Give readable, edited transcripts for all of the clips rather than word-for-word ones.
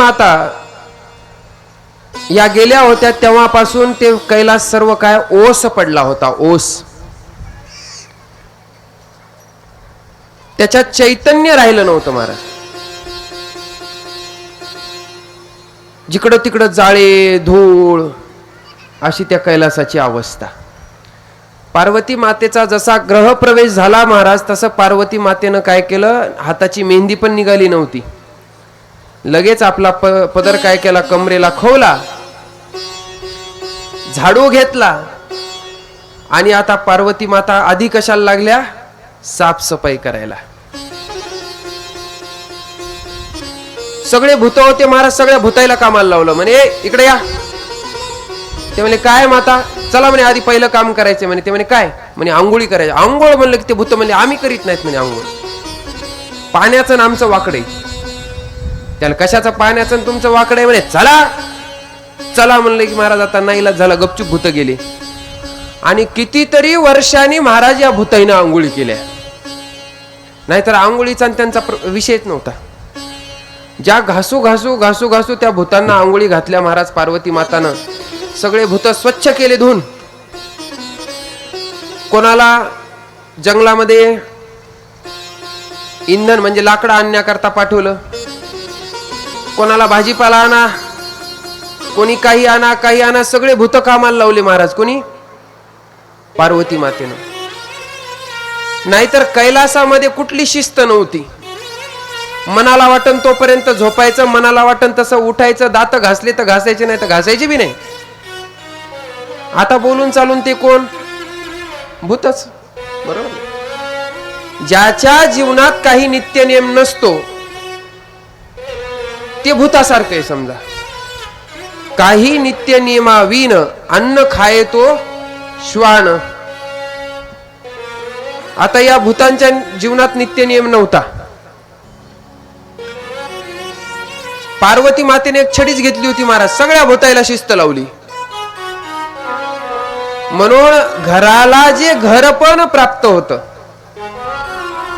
माता या गेल्या होत्या तेव्हापासून ते कैलास सर्व काय ओस पडला होता, ओस. त्याच्यात चैतन्य राहिलं नव्हतं महाराज. जिकडं तिकडं जाळे धूळ अशी त्या कैलासाची अवस्था. पार्वती मातेचा जसा ग्रह प्रवेश झाला महाराज, तसं पार्वती मातेनं काय केलं, हाताची मेहंदी पण निघाली नव्हती, लगेच आपला पदर काय केला, कमरेला खोवला, झाडू घेतला आणि आता पार्वती माता आधी कशाला लागल्या, साफसफाई करायला. सगळे भूत होते महाराज, सगळ्या भूताईला कामाला लावलं. म्हणे इकडे या. ते म्हणे काय माता, चला म्हणे आधी पहिलं काम करायचं म्हणे. ते म्हणे काय, म्हणे आंघोळी करायची. आंघोळ म्हणलं की ते भूत म्हणले आम्ही करीत नाहीत म्हणे आंघोळ, पाण्याचं आणि आमचं वाकडे. त्याला कशाचं पाण्याचं आणि तुमचं वाकडे म्हणे. चला चला म्हणलं की महाराज आता नाईलाज झाला, गपचूप भूत गेले. आणि कितीतरी वर्षांनी महाराज या भूताईनं आंघोळी केल्या, नाहीतर आंघोळीचा त्यांचा विषयच नव्हता. ज्या घासू घासू घासू घासू त्या भूतांना आंघोळी घातल्या महाराज पार्वती मातानं, सगळे भूत स्वच्छ केले धुवून. कोणाला जंगलामध्ये इंधन म्हणजे लाकडं आणण्याकरता पाठवलं, कोणाला भाजीपाला आणा, कोणी काही आणा काही आणा, सगळे भूत कामाला लावले महाराज. कोणी, पार्वती मातेनं. नाहीतर कैलासामध्ये कुठली शिस्त नव्हती. मनाला वाटन तोपर्यंत झोपायचं, मनाला वाटन तसं उठायचं, दात घासले तर घासायचे, नाही तर घासायचे बी नाही. आता बोलून चालून ते कोण, भूतच, बरोबर. ज्याच्या जीवनात काही नित्य नियम नसतो ते भूतासारखं आहे समजा. काही नित्य नियमाविन अन्न खाये तो श्वान. आता या भूतांच्या जीवनात नित्य नियम नव्हता. पार्वती मातेने एक छडीच घेतली होती महाराज, सगळ्या भूताईला शिस्त लावली. म्हणून घराला जे घरपण प्राप्त होतं,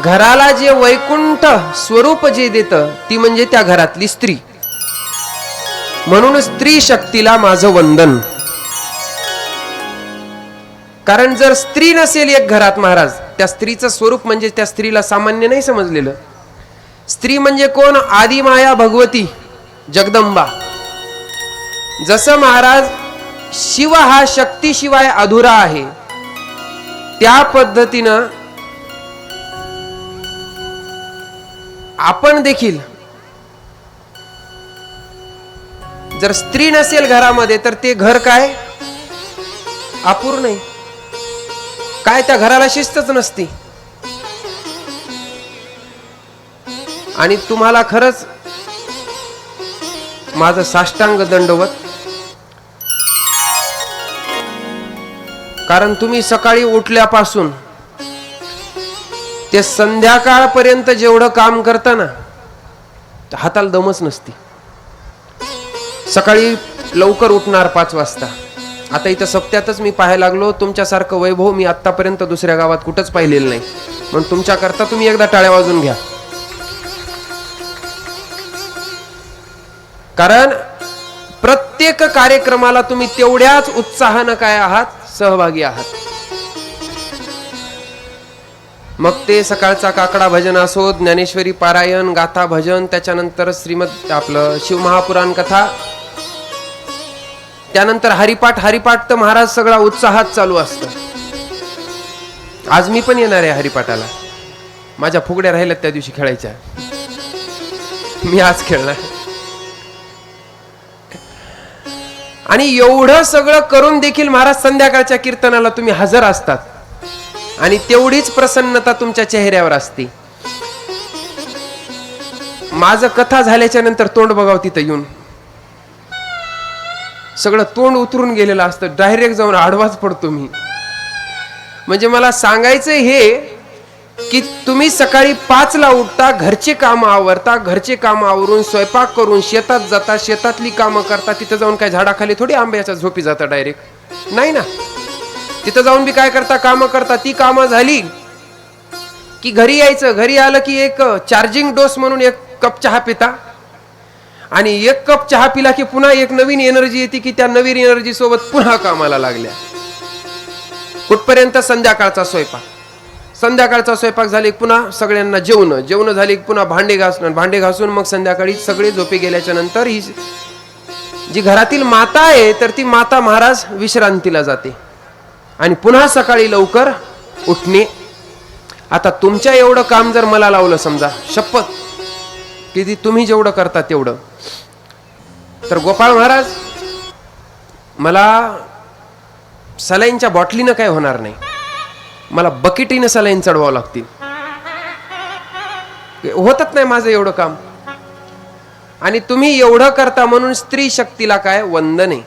घराला जे वैकुंठ स्वरूप जे देतं, ती म्हणजे त्या घरातली स्त्री. म्हणून स्त्री शक्तीला माझं वंदन. कारण जर स्त्री नसेल एक घरात महाराज, त्या स्त्रीचं स्वरूप म्हणजे त्या स्त्रीला सामान्य नाही समजलेलं. स्त्री म्हणजे कोण, आदिमाया भगवती जगदंबा. जसं महाराज शिव हा शक्तीशिवाय अधुरा आहे, त्या पद्धतीनं आपण देखील जर स्त्री नसेल घरामध्ये तर ते घर काय, अपूर्ण आहे. काय त्या घराला शिस्तच नसती. आणि तुम्हाला खरंच माझं साष्टांग दंडवत. कारण तुम्ही सकाळी उठल्यापासून ते संध्याकाळपर्यंत जेवढं काम करता ना, हाताला दमच नसती. सकाळी लवकर उठणार 5 वाजता. आता इथं सप्त्यातच मी पाहायला लागलो, तुमच्यासारखं वैभव मी आतापर्यंत दुसऱ्या गावात कुठंच पाहिलेलं नाही. म्हणून तुमच्याकरता तुम्ही एकदा टाळ्या वाजून घ्या. कारण प्रत्येक कार्यक्रमाला तुम्ही तेवढ्याच उत्साहानं काय आहात, सहभागी आहात. मग ते सकाळचा काकडा भजन असो, ज्ञानेश्वरी पारायण, गाथा भजन, त्याच्यानंतर श्रीमद आपलं शिवमहापुराण कथा, त्यानंतर हरिपाठ. हरिपाठ तर महाराज सगळा उत्साहात चालू असतं. आज मी पण येणार आहे हरिपाठाला. माझ्या फुगड्या राहिल्यात त्या दिवशी खेळायच्या, मी आज खेळणार. आणि एवढं सगळं करून देखील महाराज संध्याकाळच्या कीर्तनाला तुम्ही हजर असतात, आणि तेवढीच प्रसन्नता तुमच्या चेहऱ्यावर असते. माझं कथा झाल्याच्या नंतर तोंड बघावं, तिथं येऊन सगळं तोंड उतरून गेलेलं असतं. डायरेक्ट जाऊन आडवाच पडतो मी. म्हणजे मला सांगायचं हे की तुम्ही सकाळी 5ला उठता, घरचे काम आवरता, घरचे काम आवरून स्वयंपाक करून शेतात जाता, शेतातली कामं करता. तिथं जाऊन काय झाडाखाली थोडी आंब्याच्या झोपी जाता डायरेक्ट, नाही ना. तिथं जाऊन बी काय करता, कामं करता. ती कामं झाली की घरी यायचं. घरी आलं की एक चार्जिंग डोस म्हणून एक कप चहा पिता, आणि एक कप चहा पिला की पुन्हा एक नवीन एनर्जी येते की त्या नवीन एनर्जी सोबत पुन्हा कामाला लागल्या. कुठपर्यंत? संध्याकाळचा स्वयंपाक. संध्याकाळचा स्वयंपाक झाले पुन्हा सगळ्यांना जेवण झाले पुन्हा भांडे घासणं, भांडे घासून मग संध्याकाळी सगळे झोपे गेल्याच्या नंतर ही जी घरातील माता आहे तर ती माता महाराज विश्रांतीला जाते आणि पुन्हा सकाळी लवकर उठणे. आता तुमच्या एवढं काम जर मला लावलं समजा, शपथ की तुम्ही जेवढं करता तेवढं, तर गोपाळ महाराज मला सलाईनच्या बॉटलीनं काय होणार नाही, मला बकेटीनं सलाईन चढवावं लागतील. होतच नाही माझं एवढं काम. आणि तुम्ही एवढं करता म्हणून स्त्री शक्तीला काय वंदन आहे.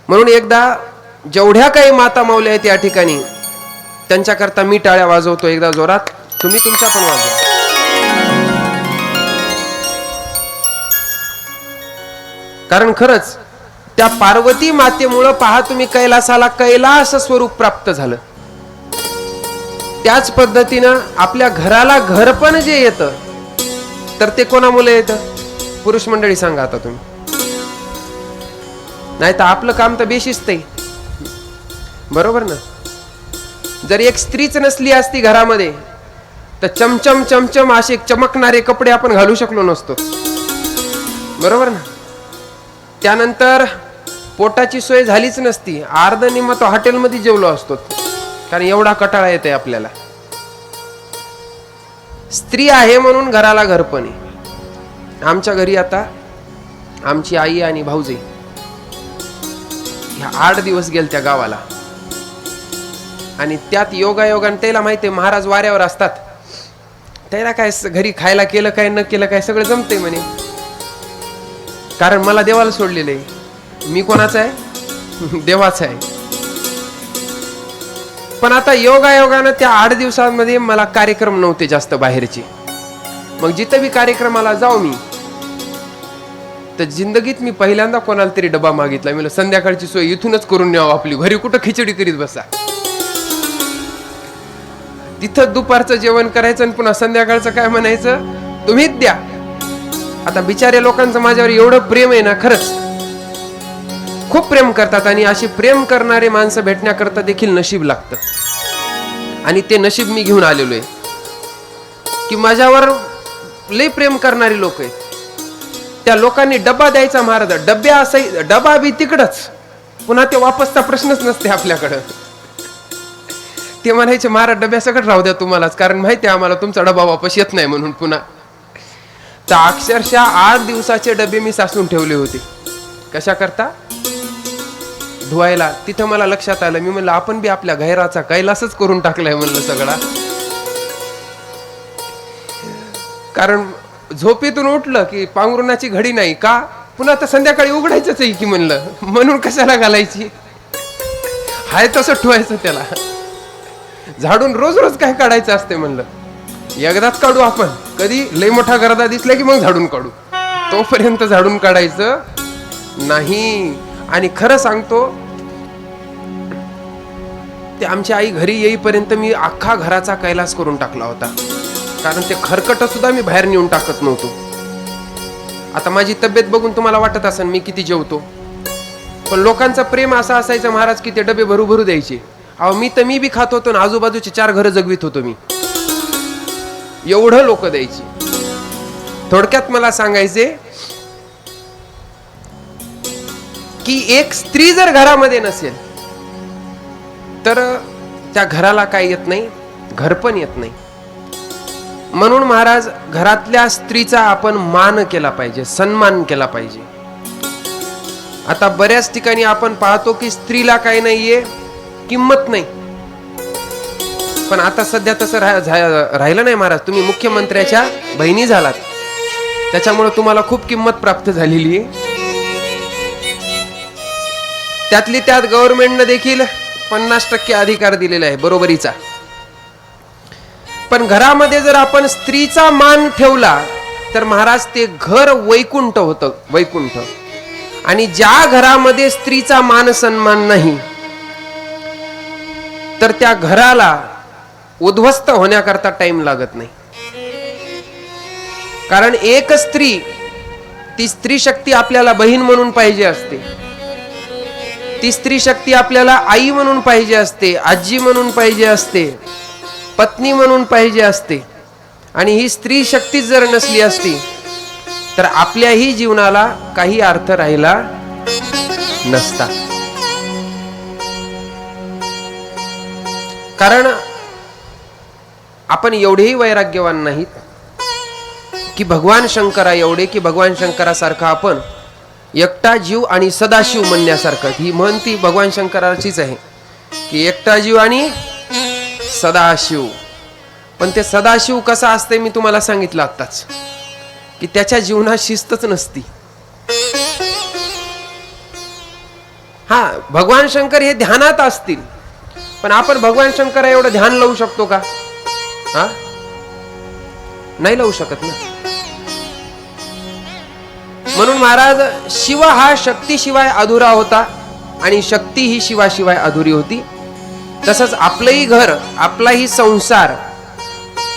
म्हणून एकदा जेवढ्या काही माता माऊल्या आहेत या ठिकाणी त्यांच्याकरता मी टाळ्या वाजवतो एकदा जोरात, तुम्ही तुमच्या पण वाजवा. कारण खरंच त्या पार्वती मातेमुळं पहा तुम्ही कैलासाला कैलास स्वरूप प्राप्त झालं. त्याच पद्धतीनं आपल्या घराला घरपण जे येतं तर ते कोणामुळे येतं? पुरुष मंडळी सांगा आता तुम्ही. नाही तर आपलं काम तर बेशिस्त आहे, बरोबर ना? जर एक स्त्रीच नसली असती घरामध्ये तर चमचम चमचम असे चमकणारे कपडे आपण घालू शकलो नसतो, बरोबर ना? त्यानंतर पोटाची सोय झालीच नसती, अर्ध निम्म तो हॉटेलमध्ये जेवलो असतो, कारण एवढा कटाळा येते आपल्याला. स्त्री आहे म्हणून घराला घरपण आहे. आमच्या घरी आता आमची आई आणि भाऊजी ह्या 8 दिवस गेल त्या गावाला, आणि त्यात योगायोगाने त्याला माहिती आहे महाराज वाऱ्यावर असतात, त्याला काय घरी खायला केलं काय न केलं काय सगळं जमतंय म्हणे, कारण मला देवाला सोडलेलं आहे. मी कोणाचा आहे? देवाचा आहे. पण आता योगायोगानं त्या 8 दिवसांमध्ये मला कार्यक्रम नव्हते जास्त बाहेरचे. मग जिथं बी कार्यक्रमाला जाऊ मी तर जिंदगीत मी पहिल्यांदा कोणाला तरी डबा मागितला. मी संध्याकाळची सोय इथूनच करून न्यावं आपली, घरी कुठं खिचडी करीत बसा. तिथं दुपारचं जेवण करायचं आणि पुन्हा संध्याकाळचं काय म्हणायचं, तुम्हीच द्या. आता बिचारे लोकांचं माझ्यावर एवढं प्रेम आहे ना, खरंच खूप प्रेम करतात. आणि अशी प्रेम करणारे माणसं भेटण्याकरता देखील नशीब लागतं, आणि ते नशीब मी घेऊन आलेलो आहे की माझ्यावर लय प्रेम करणारी लोक आहेत. त्या लोकांनी डबा द्यायचा महाराज, डब्या असं डबा बी तिकडच, पुन्हा ते वापसचा प्रश्नच नसते आपल्याकडं. ते म्हणायचे महाराज डब्या सगळं राहू द्या तुम्हालाच, कारण माहिती आहे आम्हाला तुमचा डबा वापस येत नाही म्हणून. पुन्हा तर अक्षरशः 8 दिवसाचे डबे मी साचून ठेवले होते. कशा करता? धुवायला. तिथं मला लक्षात आलं, मी म्हणलं आपण बी आपल्या घराचा कैलासच करून टाकलाय म्हणलं सगळा. कारण झोपेतून उठलं की पांघरुणाची घडी नाही का, पुन्हा तर संध्याकाळी उघडायचंच आहे की म्हणलं, म्हणून कशाला घालायची, हाय तसं ठेवायचं त्याला. झाडून रोज रोज काय काढायचं असते म्हणलं, एकदाच काढू आपण. कधी लय मोठा गर्दा दिसला की मग झाडून काढू, तोपर्यंत झाडून काढायचं नाही. आणि खरं सांगतो, ते आमची आई घरी येईपर्यंत मी अख्खा घराचा कैलास करून टाकला होता, कारण ते खरकट सुद्धा मी बाहेर नेऊन टाकत नव्हतो. आता माझी तब्येत बघून तुम्हाला वाटत असेल मी किती जेवतो, पण लोकांचं प्रेम असं असायचं महाराज की ते डबे भरू भरू द्यायचे. अहो मी बी खात होतो ना, आजूबाजूचे 4 घरं जगवित होतो मी, एवढं लोक द्यायची. थोडक्यात मला सांगायचे की एक स्त्री जर घरामध्ये नसेल तर त्या घराला काय येत नाही, घरपण येत नाही. म्हणून महाराज घरातल्या स्त्रीचा आपण मान केला पाहिजे, सन्मान केला पाहिजे. आता बऱ्याच ठिकाणी आपण पाहतो की स्त्रीला काही नाहीये, किंमत नाही. पण आता सध्या तसं राहिलं नाही महाराज. तुम्ही मुख्यमंत्र्याच्या बहिणी झालात, त्याच्यामुळे तुम्हाला खूप किंमत प्राप्त झालेली आहे. त्यातली त्यात गव्हर्नमेंटने देखील 50% अधिकार दिलेला आहे बरोबरीचा. पण घरामध्ये जर आपण स्त्रीचा मान ठेवला तर महाराज ते घर वैकुंठ होतं, वैकुंठ. आणि ज्या घरामध्ये स्त्रीचा मान सन्मान नाही तर त्या घराला उद्ध्वस्त होण्याकरता टाइम लागत नाही. कारण एक स्त्री, ती स्त्री शक्ती आपल्याला बहीण म्हणून पाहिजे असते, ती स्त्री शक्ती आपल्याला आई म्हणून पाहिजे असते, आजी म्हणून पाहिजे असते, पत्नी म्हणून पाहिजे असते. आणि ही स्त्री शक्ती जर नसली असती तर आपल्याही जीवनाला काही अर्थ राहिला नसता. कारण आपण एवढेही वैराग्यवान नाहीत की भगवान शंकरा एवढे, की भगवान शंकरासारखा आपण एकटा जीव आणि सदाशिव म्हणण्यासारखं. ही म्हण ती भगवान शंकराचीच आहे की एकटा जीव आणि सदाशिव. पण ते सदाशिव कसा असते मी तुम्हाला सांगितलं आत्ताच, की त्याच्या जीवनात शिस्तच नसती. हा, भगवान शंकर हे ध्यानात असतील, पण आपण भगवान शंकर एवढं ध्यान लावू शकतो का? हा, नाही लावू शकत ना. म्हणून महाराज, शिव हा शक्तीशिवाय अधुरा होता आणि शक्ती ही शिवाशिवाय अधुरी होती. तसंच आपलंही घर, आपलाही संसार,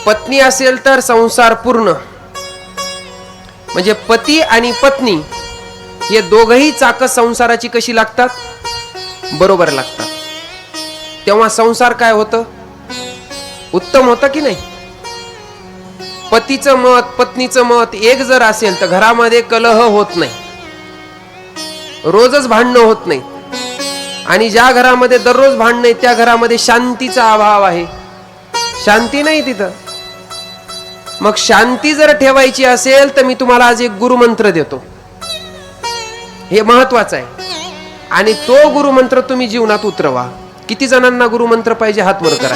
पत्नी असेल तर संसार पूर्ण. म्हणजे पती आणि पत्नी हे दोघही चाक संसाराची कशी लागतात? बरोबर लागतात. तेव्हा संसार काय होतं? उत्तम होतं की नाही? पतीचं मत, पत्नीचं मत एक जर असेल तर घरामध्ये कलह होत नाही, रोजच भांडणं होत नाही. आणि ज्या घरामध्ये दररोज भांडणं, त्या घरामध्ये शांतीचा अभाव आहे, शांती नाही तिथं. मग शांती जर ठेवायची असेल तर मी तुम्हाला आज एक गुरुमंत्र देतो, हे महत्वाचं आहे. आणि तो गुरुमंत्र तुम्ही जीवनात उतरवा. किती जणांना गुरुमंत्र पाहिजे? हात वर करा.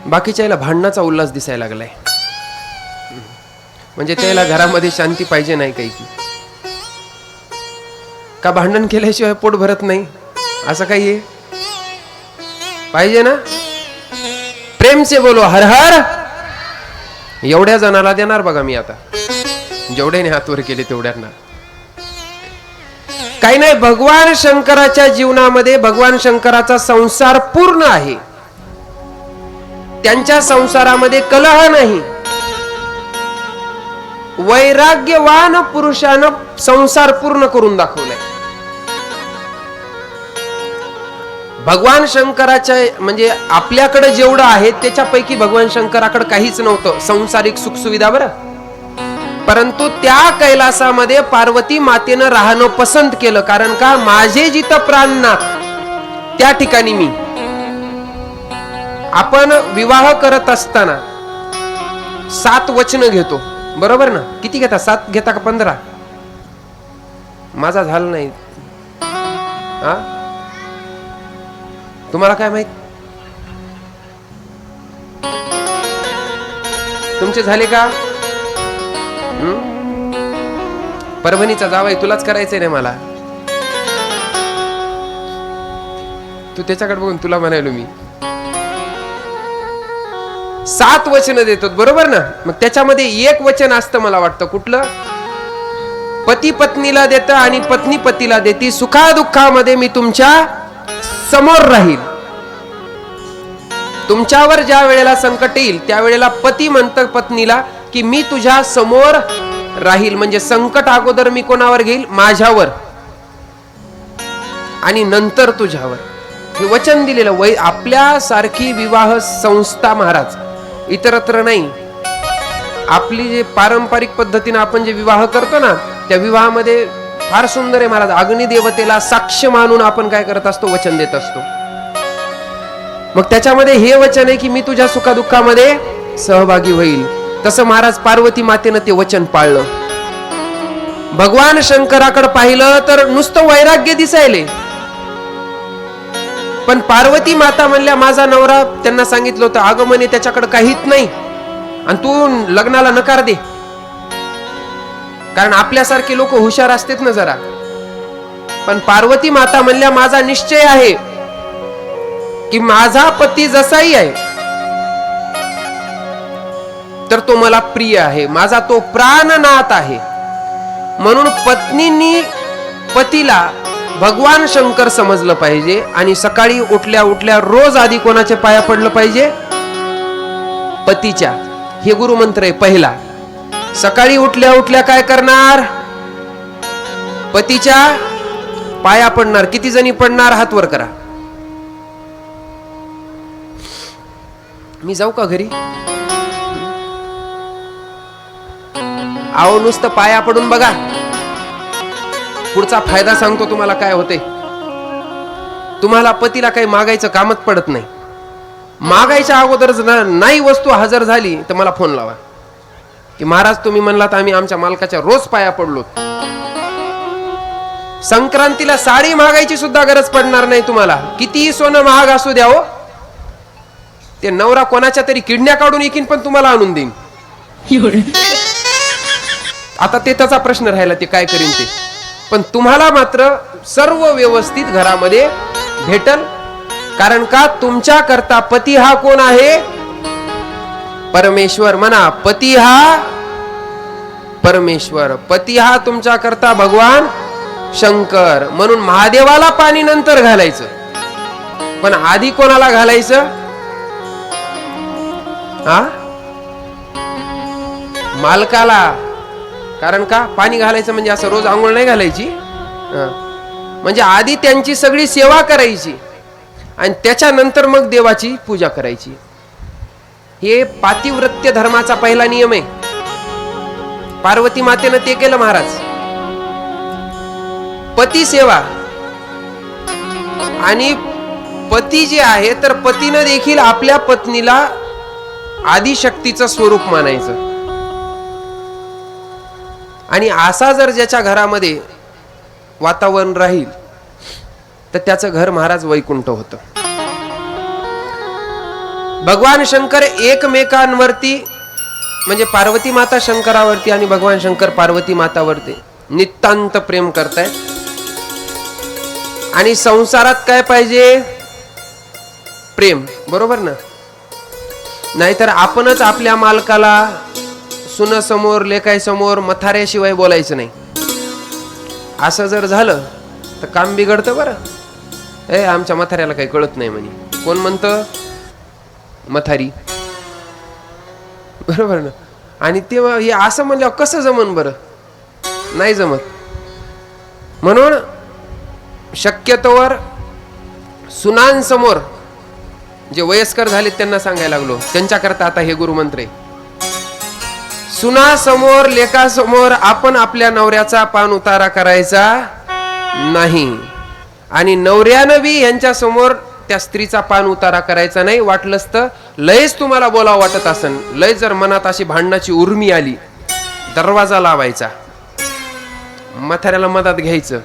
बाकीच्याला भांडणाचा उल्हास दिसायला लागलाय, म्हणजे त्याला घरामध्ये शांती पाहिजे नाही काही की का? भांडण केल्याशिवाय पोट भरत नाही असं काही आहे? पाहिजे ना? प्रेम से बोलो हर हर. एवढ्या जणाला देणार बघा मी आता, जेवढ्याने हात वर केले तेवढ्यांना. काही नाही, भगवान शंकराच्या जीवनामध्ये भगवान शंकराचा संसार पूर्ण आहे. त्यांच्या संसारामध्ये कलह नाही. वैराग्यवान पुरुषानं संसार पूर्ण करून दाखवलाय. भगवान शंकराच्या, म्हणजे आपल्याकडे जेवढं आहे त्याच्यापैकी भगवान शंकराकडे काहीच नव्हतं सांसारिक सुखसुविधा, बरं. परंतु त्या कैलासामध्ये पार्वती मातेनं राहणं पसंत केलं. कारण का? माझे जिथं प्राणनाथ त्या ठिकाणी मी. आपण विवाह करत असताना 7 वचन घेतो, बरोबर ना? किती घेता? 7 घेता का 15? माझा झालं नाही. हा, तुम्हाला काय माहित? तुमचे झाले का? परभणीचा जावई तुलाच करायचंय ना मला. तू त्याच्याकडे बघून तुला म्हणायलो मी. 7 वचन देतो, बरोबर ना? मग त्याच्यामध्ये एक वचन असतं मला वाटतं, कुठलं? पती पत्नीला देतं आणि पत्नी पतीला देती. सुखादुःखामध्ये मी तुमच्या समोर राहील. तुमच्यावर ज्या वेळेला संकट येईल त्यावेळेला पती म्हणतं पत्नीला की मी तुझ्या समोर राहील. म्हणजे संकट अगोदर मी कोणावर घेईल? माझ्यावर, आणि नंतर तुझ्यावर. हे वचन दिलेलं. आपल्यासारखी विवाह संस्था महाराज इतरत्र नाही. आपली जे पारंपरिक पद्धतीने आपण जे विवाह करतो ना, त्या विवाहामध्ये फार सुंदर आहे महाराज. अग्निदेवतेला साक्ष मानून आपण काय करत असतो? वचन देत असतो. मग त्याच्यामध्ये हे वचन आहे की मी तुझ्या सुखादुःखामध्ये सहभागी होईल. तसं महाराज पार्वती मातेनं ते वचन पाळलं. भगवान शंकराकडे पाहिलं तर नुसतं वैराग्य दिसायले, पण पार्वती माता म्हणल्या माझा नवरा, त्यांना सांगितलं होतं अगं म्हणे त्याच्याकडे काहीच नाही आणि तू लग्नाला नकार दे. कारण आपल्यासारखे लोक हुशार असतात ना जरा. पण पार्वती माता म्हणल्या माझा निश्चय आहे की माझा पती जसाही आहे तर तो मला प्रिय आहे, माझा तो प्राणनाथ आहे. म्हणून पत्नींनी पतीला भगवान शंकर समजलं पाहिजे आणि सकाळी उठल्या उठल्या रोज आधी कोणाच्या पाया पडलं पाहिजे? पतीच्या. हे गुरुमंत्र आहे पहिला. सकाळी उठल्या उठल्या काय करणार? पतीच्या पाया पडणार. किती जणी पडणार? हात वर करा. मी जाऊ का घरी? आहो नुसतं पाया पडून बघा, पुढचा फायदा सांगतो तुम्हाला काय होते. तुम्हाला पतीला काही मागायचं कामच पडत नाही. मागायच्या अगोदर नाही वस्तू हजर झाली तर मला फोन लावा की महाराज तुम्ही म्हणलात आम्ही आमच्या मालकाच्या रोज पाया पडलो. संक्रांतीला साडी मागायची सुद्धा गरज पडणार नाही तुम्हाला. कितीही सोनं महाग असू द्या हो, ते नवरा कोणाच्या तरी किडण्या काढून येईन पण तुम्हाला आणून देईन. आता ते त्याचा प्रश्न राहिला ते काय करीन ते, पण तुम्हाला मात्र सर्व व्यवस्थित घरामध्ये भेटल. कारण का? तुमच्या करता पती हा कोण आहे? परमेश्वर. म्हणा, पती हा परमेश्वर. पती हा तुमच्या करता भगवान शंकर. म्हणून महादेवाला पाणी नंतर घालायचं, पण आधी कोणाला घालायचं? हा, मालकाला. कारण का? पाणी घालायचं म्हणजे असं रोज आंघोळ नाही घालायची, म्हणजे आधी त्यांची सगळी सेवा करायची आणि त्याच्यानंतर मग देवाची पूजा करायची. हे पातिव्रत्य धर्माचा पहिला नियम आहे. पार्वती मातेनं ते केलं महाराज. पती सेवा. आणि पती जे आहे तर पतीनं देखील आपल्या पत्नीला आदिशक्तीचं स्वरूप मानायचं. आणि असा जर ज्याच्या घरामध्ये वातावरण राहील तर त्याचं घर महाराज वैकुंठ होतं. भगवान शंकर एकमेकांवरती म्हणजे पार्वती माता शंकरावरती आणि भगवान शंकर पार्वती मातावरती नितांत प्रेम करतायत. आणि संसारात काय पाहिजे? प्रेम. बरोबर ना? नाहीतर आपणच आपल्या मालकाला सुनसमोर लेकाईसमोर मथाऱ्याशिवाय बोलायचं नाही. असं जर झालं तर काम बिघडतं. बरं, आमच्या मथाऱ्याला काही कळत नाही म्हणे. कोण म्हणतं? मथारी. बरोबर ना? आणि तेव्हा हे असं म्हणल्यावर कसं जमन? बरं, नाही जमत. म्हणून शक्यतोवर सुनांसमोर, जे वयस्कर झालेत त्यांना सांगायला लागलो, त्यांच्याकरता आता हे गुरुमंत्र आहे. सुनासमोर लेकासमोर आपण आपल्या नवऱ्याचा पान उतारा करायचा नाही. आणि नवऱ्यानं बी यांच्या समोर त्या स्त्रीचा पान उतारा करायचा नाही. वाटलंच तर लयच तुम्हाला बोलावं वाटत असन, लय जर मनात अशी भांडणाची उर्मी आली, दरवाजा लावायचा, मथाऱ्याला मदत घ्यायचं,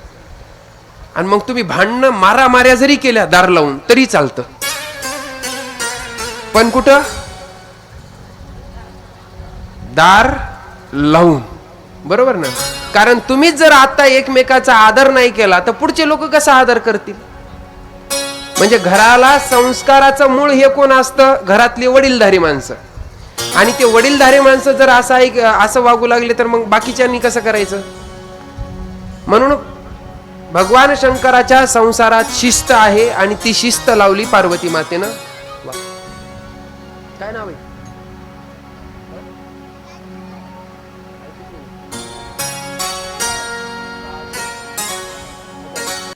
आणि मग तुम्ही भांडणं मारामाऱ्या जरी केल्या दार लावून तरी चालतं. पण कुठं? दार लावून. बरोबर ना? कारण तुम्हीच जर आता एकमेकाचा आदर नाही केला तर पुढचे लोक कसा आदर करतील? म्हणजे घराला संस्काराचं मूळ हे कोण असतं? घरातली वडीलधारी माणसं. आणि ते वडीलधारी माणसं जर असं वागू लागले तर मग बाकीच्यांनी कसं करायचं? म्हणून भगवान शंकराच्या संसारात शिस्त आहे आणि ती शिस्त लावली पार्वती मातेनं. काय नाव आहे?